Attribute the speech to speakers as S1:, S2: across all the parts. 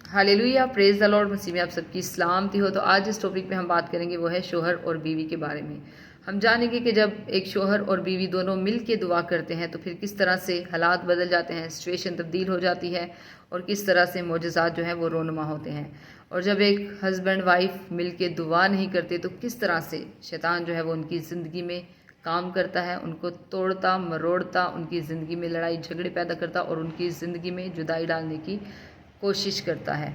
S1: Hallelujah, praise the Lord. मसीह में आप सबकी सलामती हो। तो आज इस टॉपिक पे हम बात करेंगे वो है शोहर और बीवी के बारे में। हम जानेंगे कि जब एक शोहर और बीवी दोनों मिल के दुआ करते हैं तो फिर किस तरह से हालात बदल जाते हैं, सिचुएशन तब्दील हो जाती है और किस तरह से मोजज़ात जो हैं वो रोनुमा होते हैं। और जब एक हस्बैंड वाइफ मिल के दुआ नहीं करते तो किस तरह से शैतान जो है वो उनकी ज़िंदगी में काम करता है, उनको तोड़ता मरोड़ता, उनकी ज़िंदगी में लड़ाई झगड़े पैदा करता और उनकी ज़िंदगी में जुदाई डालने की कोशिश करता है।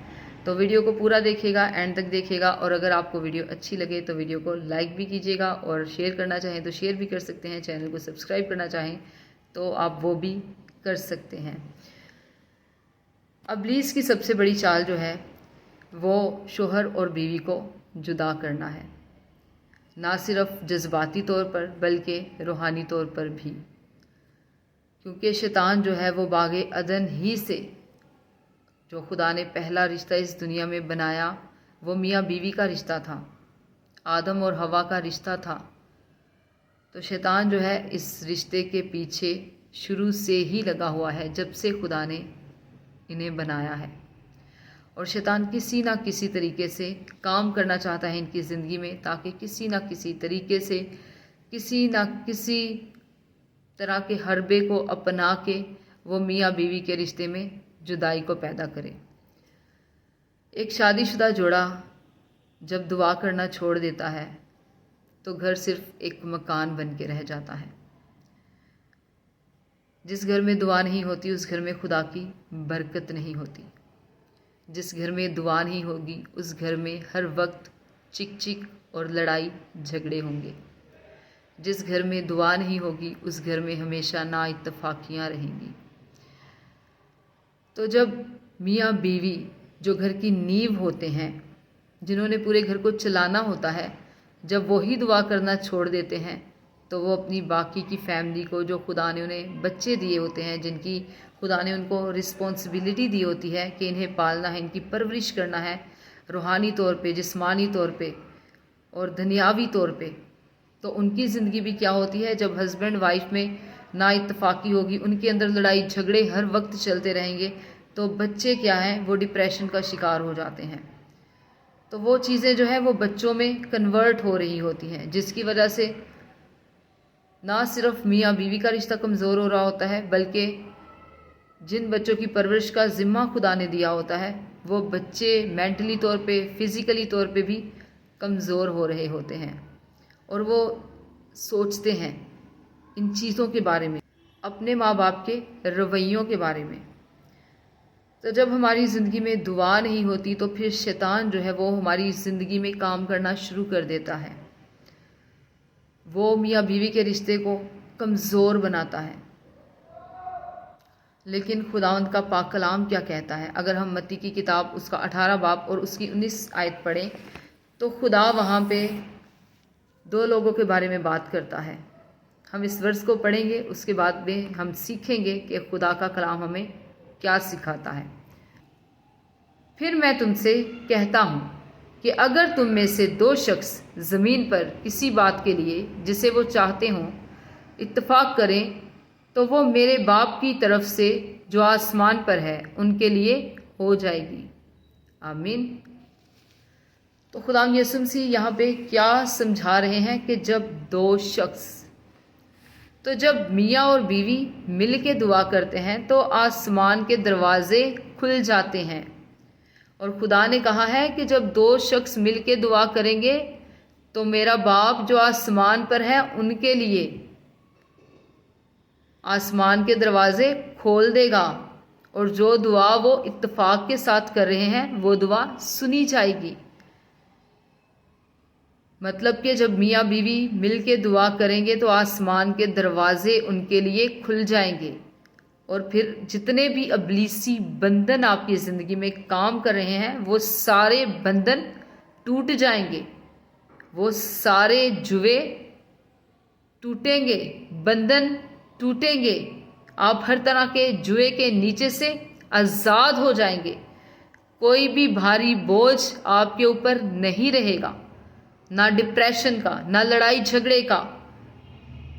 S1: तो वीडियो को पूरा देखिएगा, एंड तक देखिएगा। और अगर आपको वीडियो अच्छी लगे तो वीडियो को लाइक भी कीजिएगा और शेयर करना चाहें तो शेयर भी कर सकते हैं। चैनल को सब्सक्राइब करना चाहें तो आप वो भी कर सकते हैं। इब्लीस की सबसे बड़ी चाल जो है वो शोहर और बीवी को जुदा करना है, ना सिर्फ जज्बाती तौर पर बल्कि रूहानी तौर पर भी, क्योंकि शैतान जो है वो बागे अदन ही से जो खुदा ने पहला रिश्ता इस दुनिया में बनाया वो मियाँ बीवी का रिश्ता था, आदम और हवा का रिश्ता था। तो शैतान जो है इस रिश्ते के पीछे शुरू से ही लगा हुआ है, जब से खुदा ने इन्हें बनाया है। और शैतान किसी ना किसी तरीके से काम करना चाहता है इनकी ज़िंदगी में, ताकि किसी ना किसी तरीके से किसी ना किसी तरह के हरबे को अपना के वो मियाँ बीवी के रिश्ते में जुदाई को पैदा करे। एक शादीशुदा जोड़ा जब दुआ करना छोड़ देता है तो घर सिर्फ एक मकान बन के रह जाता है। जिस घर में दुआ नहीं होती उस घर में खुदा की बरकत नहीं होती। जिस घर में दुआ नहीं होगी उस घर में हर वक्त चिक चिक और लड़ाई झगड़े होंगे। जिस घर में दुआ नहीं होगी उस घर में हमेशा ना इत्तफाकियाँ रहेंगी। तो जब मियाँ बीवी जो घर की नींव होते हैं, जिन्होंने पूरे घर को चलाना होता है, जब वही दुआ करना छोड़ देते हैं तो वो अपनी बाकी की फैमिली को, जो खुदा ने उन्हें बच्चे दिए होते हैं, जिनकी खुदा ने उनको रिस्पॉन्सिबिलिटी दी होती है कि इन्हें पालना है, इनकी परवरिश करना है रूहानी तौर पे, जिस्मानी तौर पे और दुनियावी तौर पे, तो उनकी ज़िंदगी भी क्या होती है। जब हस्बैंड वाइफ में ना इत्तफाकी होगी, उनके अंदर लड़ाई झगड़े हर वक्त चलते रहेंगे, तो बच्चे क्या हैं वो डिप्रेशन का शिकार हो जाते हैं। तो वो चीज़ें जो है वो बच्चों में कन्वर्ट हो रही होती हैं, जिसकी वजह से ना सिर्फ मियाँ बीवी का रिश्ता कमज़ोर हो रहा होता है, बल्कि जिन बच्चों की परवरिश का ज़िम्मा खुदा ने दिया होता है वो बच्चे मेंटली तौर पे, फिज़िकली तौर पे भी कमज़ोर हो रहे होते हैं। और वो सोचते हैं इन चीज़ों के बारे में, अपने माँ बाप के रवैयों के बारे में। तो जब हमारी ज़िंदगी में दुआ नहीं होती तो फिर शैतान जो है वो हमारी ज़िंदगी में काम करना शुरू कर देता है। वो मियाँ बीवी के रिश्ते को कमज़ोर बनाता है। लेकिन खुदावंद का पाक कलाम क्या कहता है? अगर हम मत्ती की किताब उसका 18 बाब और उसकी 19 आयत पढ़ें तो खुदा वहाँ पे दो लोगों के बारे में बात करता है। हम इस वर्ष को पढ़ेंगे, उसके बाद में हम सीखेंगे कि खुदा का कलाम हमें क्या सिखाता है। फिर मैं तुमसे कहता हूँ कि अगर तुम में से दो शख्स ज़मीन पर किसी बात के लिए जिसे वो चाहते हों इत्तेफाक करें तो वो मेरे बाप की तरफ से जो आसमान पर है उनके लिए हो जाएगी। आमीन। तो खुदा यीशु मसीह यहाँ पे क्या समझा रहे हैं कि जब दो शख्स, तो जब मियाँ और बीवी मिल के दुआ करते हैं तो आसमान के दरवाजे खुल जाते हैं। और खुदा ने कहा है कि जब दो शख्स मिल के दुआ करेंगे तो मेरा बाप जो आसमान पर है उनके लिए आसमान के दरवाजे खोल देगा, और जो दुआ वो इत्तेफाक के साथ कर रहे हैं वो दुआ सुनी जाएगी। मतलब कि जब मियाँ बीवी मिल के दुआ करेंगे तो आसमान के दरवाजे उनके लिए खुल जाएंगे, और फिर जितने भी इब्लीसी बंधन आपकी ज़िंदगी में काम कर रहे हैं वो सारे बंधन टूट जाएंगे, वो सारे जुए टूटेंगे, बंधन टूटेंगे। आप हर तरह के जुए के नीचे से आज़ाद हो जाएंगे। कोई भी भारी बोझ आपके ऊपर नहीं रहेगा, ना डिप्रेशन का, ना लड़ाई झगड़े का,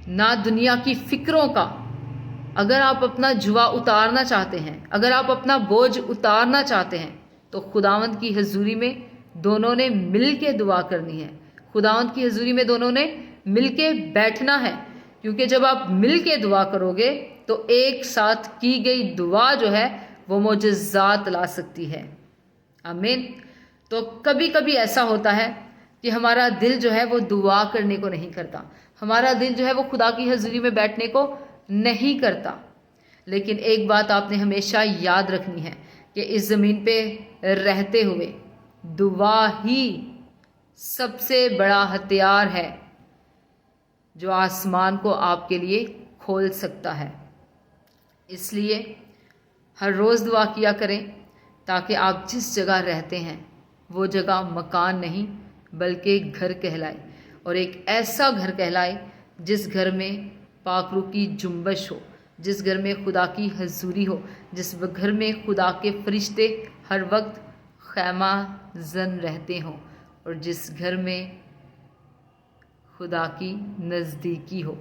S1: ना दुनिया की फिक्रों का। अगर आप अपना जुआ उतारना चाहते हैं, अगर आप अपना बोझ उतारना चाहते हैं تو خداوند کی حضوری میں دونوں نے مل کے دعا کرنی ہے، خداوند کی حضوری میں دونوں نے مل کے بیٹھنا ہے، کیونکہ جب آپ مل کے دعا کرو گے تو ایک ساتھ کی گئی دعا جو ہے وہ معجزات لا سکتی ہے۔ آمین۔ تو کبھی کبھی ایسا ہوتا ہے کہ ہمارا دل جو ہے وہ دعا کرنے کو نہیں کرتا، ہمارا دل جو ہے وہ خدا کی حضوری میں بیٹھنے کو نہیں کرتا، لیکن ایک بات آپ نے ہمیشہ یاد رکھنی ہے کہ اس زمین پہ رہتے ہوئے دعا ہی سب سے بڑا ہتھیار ہے جو آسمان کو آپ کے لیے کھول سکتا ہے۔ اس لیے ہر روز دعا کیا کریں تاکہ آپ جس جگہ رہتے ہیں وہ جگہ مکان نہیں بلکہ گھر کہلائے، اور ایک ایسا گھر کہلائے جس گھر میں پاک روح کی جنبش ہو، جس گھر میں خدا کی حضوری ہو، جس گھر میں خدا کے فرشتے ہر وقت خیمہ زن رہتے ہوں، اور جس گھر میں خدا کی نزدیکی ہو،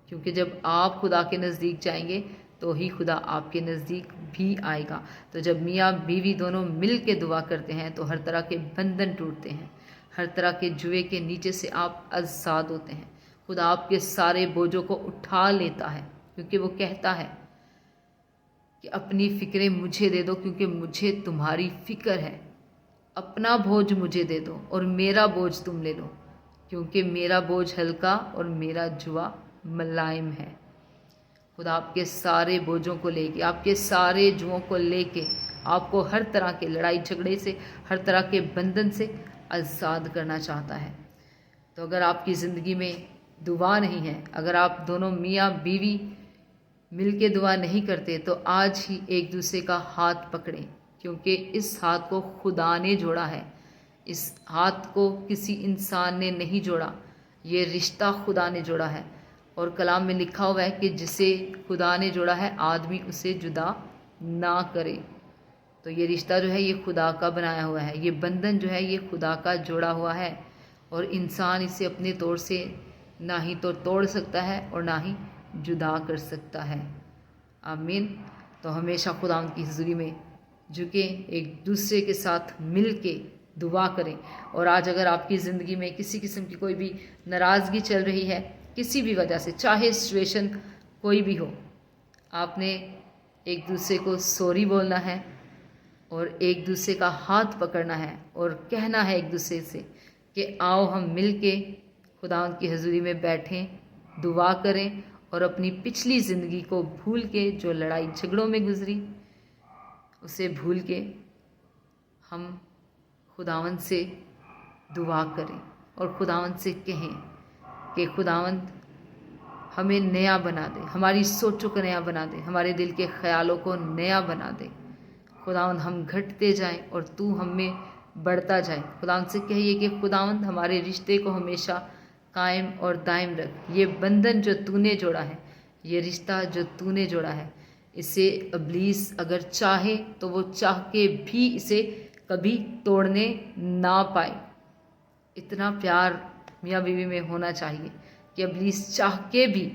S1: کیونکہ جب آپ خدا کے نزدیک جائیں گے تو ہی خدا آپ کے نزدیک بھی آئے گا۔ تو جب میاں بیوی دونوں مل کے دعا کرتے ہیں تو ہر طرح کے بندھن ٹوٹتے ہیں، ہر طرح کے جوئے کے نیچے سے آپ آزاد ہوتے ہیں، خدا آپ کے سارے بوجھوں کو اٹھا لیتا ہے، کیونکہ وہ کہتا ہے کہ اپنی فکریں مجھے دے دو کیونکہ مجھے تمہاری فکر ہے، اپنا بوجھ مجھے دے دو اور میرا بوجھ تم لے لو، کیونکہ میرا بوجھ ہلکا اور میرا جوا ملائم ہے۔ خدا آپ کے سارے بوجھوں کو لے کے، آپ کے سارے جوؤں کو لے کے آپ کو ہر طرح کے لڑائی جھگڑے سے، ہر طرح کے بندھن سے آزاد کرنا چاہتا ہے۔ تو اگر آپ کی زندگی میں دعا نہیں ہے، اگر آپ دونوں میاں بیوی مل کے دعا نہیں کرتے، تو آج ہی ایک دوسرے کا ہاتھ پکڑیں، کیونکہ اس ہاتھ کو خدا نے جوڑا ہے، اس ہاتھ کو کسی انسان نے نہیں جوڑا، یہ رشتہ خدا نے جوڑا ہے، اور کلام میں لکھا ہوا ہے کہ جسے خدا نے جوڑا ہے آدمی اسے جدا نہ کرے۔ تو یہ رشتہ جو ہے یہ خدا کا بنایا ہوا ہے، یہ بندھن جو ہے یہ خدا کا جوڑا ہوا ہے، اور انسان اسے اپنے طور سے نہ ہی تو توڑ سکتا ہے اور نہ ہی جدا کر سکتا ہے۔ آمین۔ تو ہمیشہ خدا ان کی حضوری میں جھکیں، ایک دوسرے کے ساتھ مل کے دعا کریں۔ اور آج اگر آپ کی زندگی میں کسی قسم کی کوئی بھی ناراضگی چل رہی ہے، کسی بھی وجہ سے، چاہے سچویشن کوئی بھی ہو، آپ نے ایک دوسرے کو سوری بولنا ہے اور ایک دوسرے کا ہاتھ پکڑنا ہے اور کہنا ہے ایک دوسرے سے کہ آؤ ہم مل کے خداوند کی حضوری میں بیٹھیں، دعا کریں، اور اپنی پچھلی زندگی کو بھول کے، جو لڑائی جھگڑوں میں گزری اسے بھول کے ہم خداوند سے دعا کریں اور خداوند سے کہیں کہ خداوند ہمیں نیا بنا دے، ہماری سوچوں کو نیا بنا دے، ہمارے دل کے خیالوں کو نیا بنا دے۔ خداوند ہم گھٹتے جائیں اور تو ہم میں بڑھتا جائے۔ خداوند سے کہیے کہ خداوند ہمارے رشتے کو ہمیشہ قائم اور دائم رکھ، یہ بندھن جو تو نے جوڑا ہے، یہ رشتہ جو تو نے جوڑا ہے، اسے ابلیس اگر چاہے تو وہ چاہ کے بھی اسے کبھی توڑنے نہ پائے۔ اتنا پیار میاں بیوی میں ہونا چاہیے کہ ابلیس چاہ کے بھی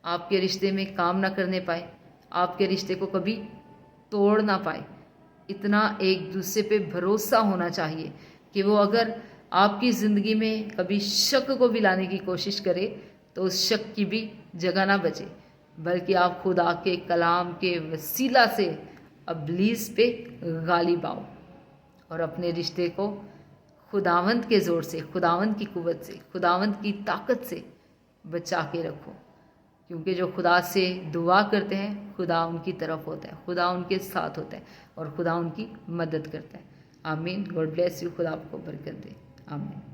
S1: آپ کے رشتے میں کام نہ کرنے پائے، آپ کے رشتے کو کبھی توڑ نہ پائے۔ اتنا ایک دوسرے پہ بھروسہ ہونا چاہیے کہ وہ اگر آپ کی زندگی میں کبھی شک کو بھی لانے کی کوشش کرے تو اس شک کی بھی جگہ نہ بچے، بلکہ آپ خدا کے کلام کے وسیلہ سے ابلیس پہ غالب آؤ اور اپنے رشتے کو خداوند کے زور سے، خداوند کی قوت سے، خداوند کی طاقت سے بچا کے رکھو، کیونکہ جو خدا سے دعا کرتے ہیں خدا ان کی طرف ہوتا ہے، خدا ان کے ساتھ ہوتا ہے اور خدا ان کی مدد کرتا ہے۔ آمین۔ God bless you. خدا آپ کو برکت دے۔ آمین۔